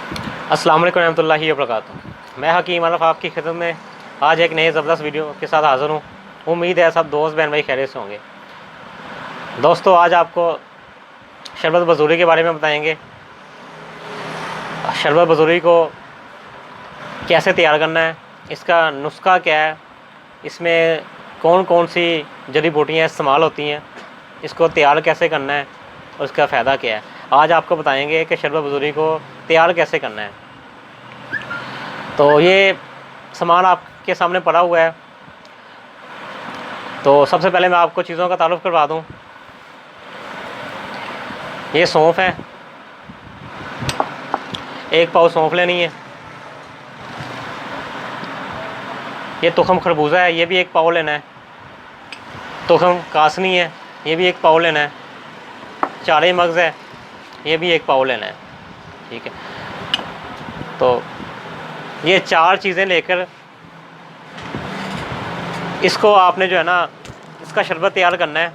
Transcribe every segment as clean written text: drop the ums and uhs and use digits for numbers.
अस्सलाम वालेकुम रहमतुल्लाहि वबरकातुहू। मैं हकीम अरफ आपकी खिदमत में आज एक नए ज़बरदस्त वीडियो के साथ हाज़िर हूँ। उम्मीद है सब दोस्त बहन भाई खैरियत से होंगे। दोस्तों, आज आपको शरबत बज़ूरी के बारे में बताएंगे। शरबत बज़ूरी को कैसे तैयार करना है, इसका नुस्खा क्या है, इसमें कौन कौन सी जड़ी बूटियाँ इस्तेमाल होती हैं, इसको तैयार कैसे करना है और इसका फ़ायदा क्या है। आज आपको बताएंगे कि शरबत बज़ूरी को तैयार कैसे करना है। तो ये सामान आपके सामने पड़ा हुआ है। तो सबसे पहले मैं आपको चीज़ों का तारुफ़ करवा दूँ। ये सौंफ है, एक पाव सौंफ लेनी है। ये तुखम खरबूजा है, ये भी एक पाव लेना है। तुखम कासनी है, ये भी एक पाव लेना है। चारे मगज़ है, ये भी एक पाव लेना है। ठीक है, तो ये चार चीज़ें लेकर इसको आपने जो है ना, इसका शरबत तैयार करना है।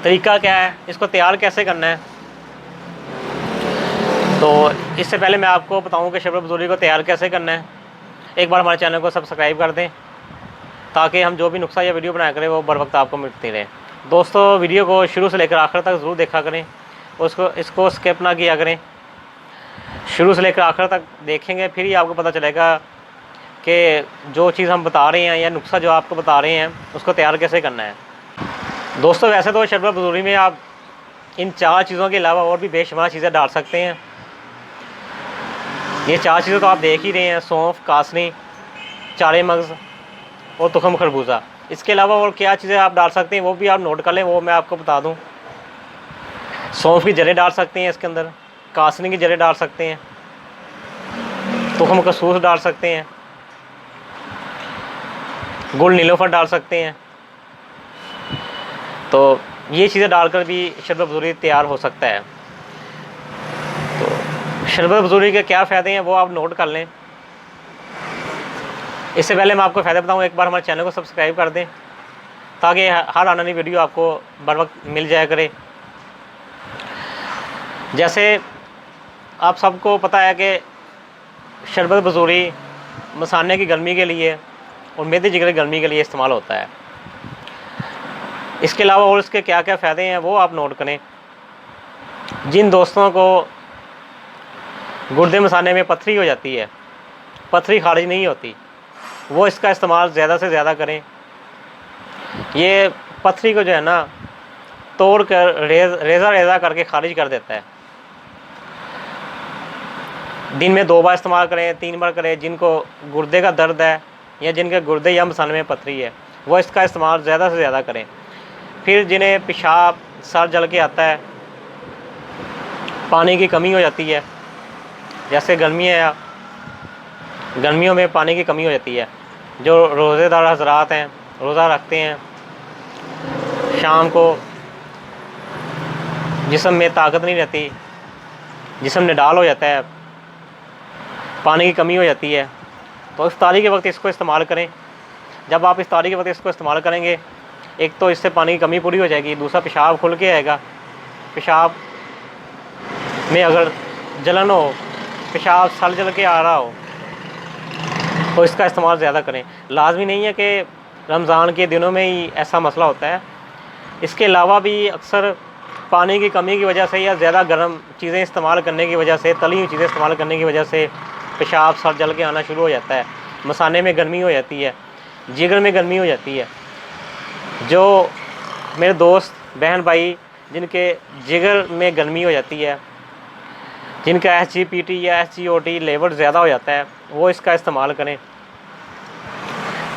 तरीका क्या है, इसको तैयार कैसे करना है, तो इससे पहले मैं आपको बताऊं कि शरबत बज़ूरी को तैयार कैसे करना है। एक बार हमारे चैनल को सब्सक्राइब कर दें ताकि हम जो भी नुस्खा या वीडियो बनाया करें वो बर वक्त आपको मिलती रहे। दोस्तों, वीडियो को शुरू से लेकर आखिर तक ज़रूर देखा करें, इसको स्किप ना किया करें। शुरू से लेकर आखिर तक देखेंगे फिर ही आपको पता चलेगा कि जो चीज़ हम बता रहे हैं या नुस्खा जो आपको बता रहे हैं उसको तैयार कैसे करना है। दोस्तों, वैसे तो शरबत बज़ूरी में आप इन चार चीज़ों के अलावा और भी बेशुमार चीज़ें डाल सकते हैं। ये चार चीज़ें तो आप देख ही रहे हैं, सौंफ, कासनी, चारे मगज़ और तुखम खरबूजा। इसके अलावा और क्या चीज़ें आप डाल सकते हैं वो भी आप नोट कर लें, वो मैं आपको बता दूं। सौंफ की जड़ें डाल सकते हैं इसके अंदर, कासनी की जड़ें डाल सकते हैं, तुखम कसूस डाल सकते हैं, गुल नीलोफर डाल सकते हैं। तो ये चीज़ें डालकर भी शरबत बज़ूरी तैयार हो सकता है। तो शरबत बज़ूरी के क्या फ़ायदे हैं वो आप नोट कर लें। इससे पहले मैं आपको फ़ायदे बताऊँ, एक बार हमारे चैनल को सब्सक्राइब कर दें ताकि हर आने वाली वीडियो आपको बर वक्त मिल जाया करे। जैसे आप सबको पता है कि शरबत बज़ूरी मसाने की गर्मी के लिए और मेदे जिगर की गर्मी के लिए इस्तेमाल होता है। इसके अलावा और इसके क्या क्या फ़ायदे हैं वो आप नोट करें। जिन दोस्तों को गुर्दे मसाने में पथरी हो जाती है, पथरी खारिज नहीं होती, वो इसका इस्तेमाल ज़्यादा से ज़्यादा करें। ये पथरी को जो है ना तोड़ कर रेज़ा रेज़ा करके खारिज कर देता है। दिन में 2 बार इस्तेमाल करें, 3 बार करें। जिनको गुर्दे का दर्द है या जिनके गुर्दे या मसाने में पथरी है वो इसका इस्तेमाल ज़्यादा से ज़्यादा करें। फिर जिन्हें पेशाब, सर जल के आता है, पानी की कमी हो जाती है, जैसे गर्मियों में पानी की कमी हो जाती है, जो रोज़ेदार हज़रात हैं, रोज़ा रखते हैं, शाम को जिस्म में ताकत नहीं रहती, जिस्म निडाल हो जाता है, पानी की कमी हो जाती है, तो इफ्तारी के वक्त इसको इस्तेमाल करें। जब आप इफ्तारी के वक्त इसको इस्तेमाल करेंगे, एक तो इससे पानी की कमी पूरी हो जाएगी, दूसरा पेशाब खुल के आएगा। पेशाब में अगर जलन हो, पेशाब सर जल के आ रहा हो, तो इसका इस्तेमाल ज़्यादा करें। लाजमी नहीं है कि रमज़ान के दिनों में ही ऐसा मसला होता है। इसके अलावा भी अक्सर पानी की कमी की वजह से या ज़्यादा गर्म चीज़ें इस्तेमाल करने की वजह से, तली हुई चीज़ें इस्तेमाल करने की वजह से पेशाब सर जल के आना शुरू हो जाता है, मसाने में गर्मी हो जाती है, जिगर में गर्मी हो जाती है। जो मेरे दोस्त बहन भाई जिनके जिगर में गर्मी हो जाती है, जिनका SGPT या SGOT लेवल ज़्यादा हो जाता है, वो इसका इस्तेमाल करें।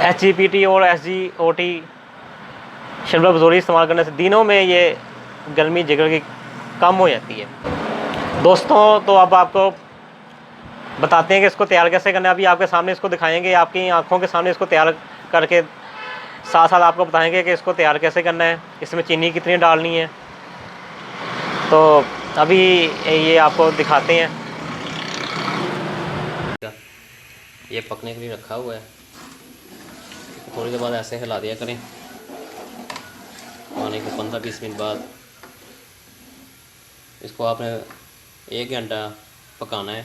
SGPT और SGOT शरबत बज़ूरी इस्तेमाल करने से दिनों में ये गर्मी जिगर की कम हो जाती है। दोस्तों, तो अब आपको बताते हैं कि इसको तैयार कैसे करना है। अभी आपके सामने इसको दिखाएंगे, आपकी आंखों के सामने इसको तैयार करके साथ साथ आपको बताएंगे कि इसको तैयार कैसे करना है, इसमें चीनी कितनी डालनी है। तो अभी ये आपको दिखाते हैं। ये पकने के लिए रखा हुआ है, थोड़ी देर बाद ऐसे हिला दिया करें। आने के 15-20 मिनट बाद इसको आपने 1 घंटा पकाना है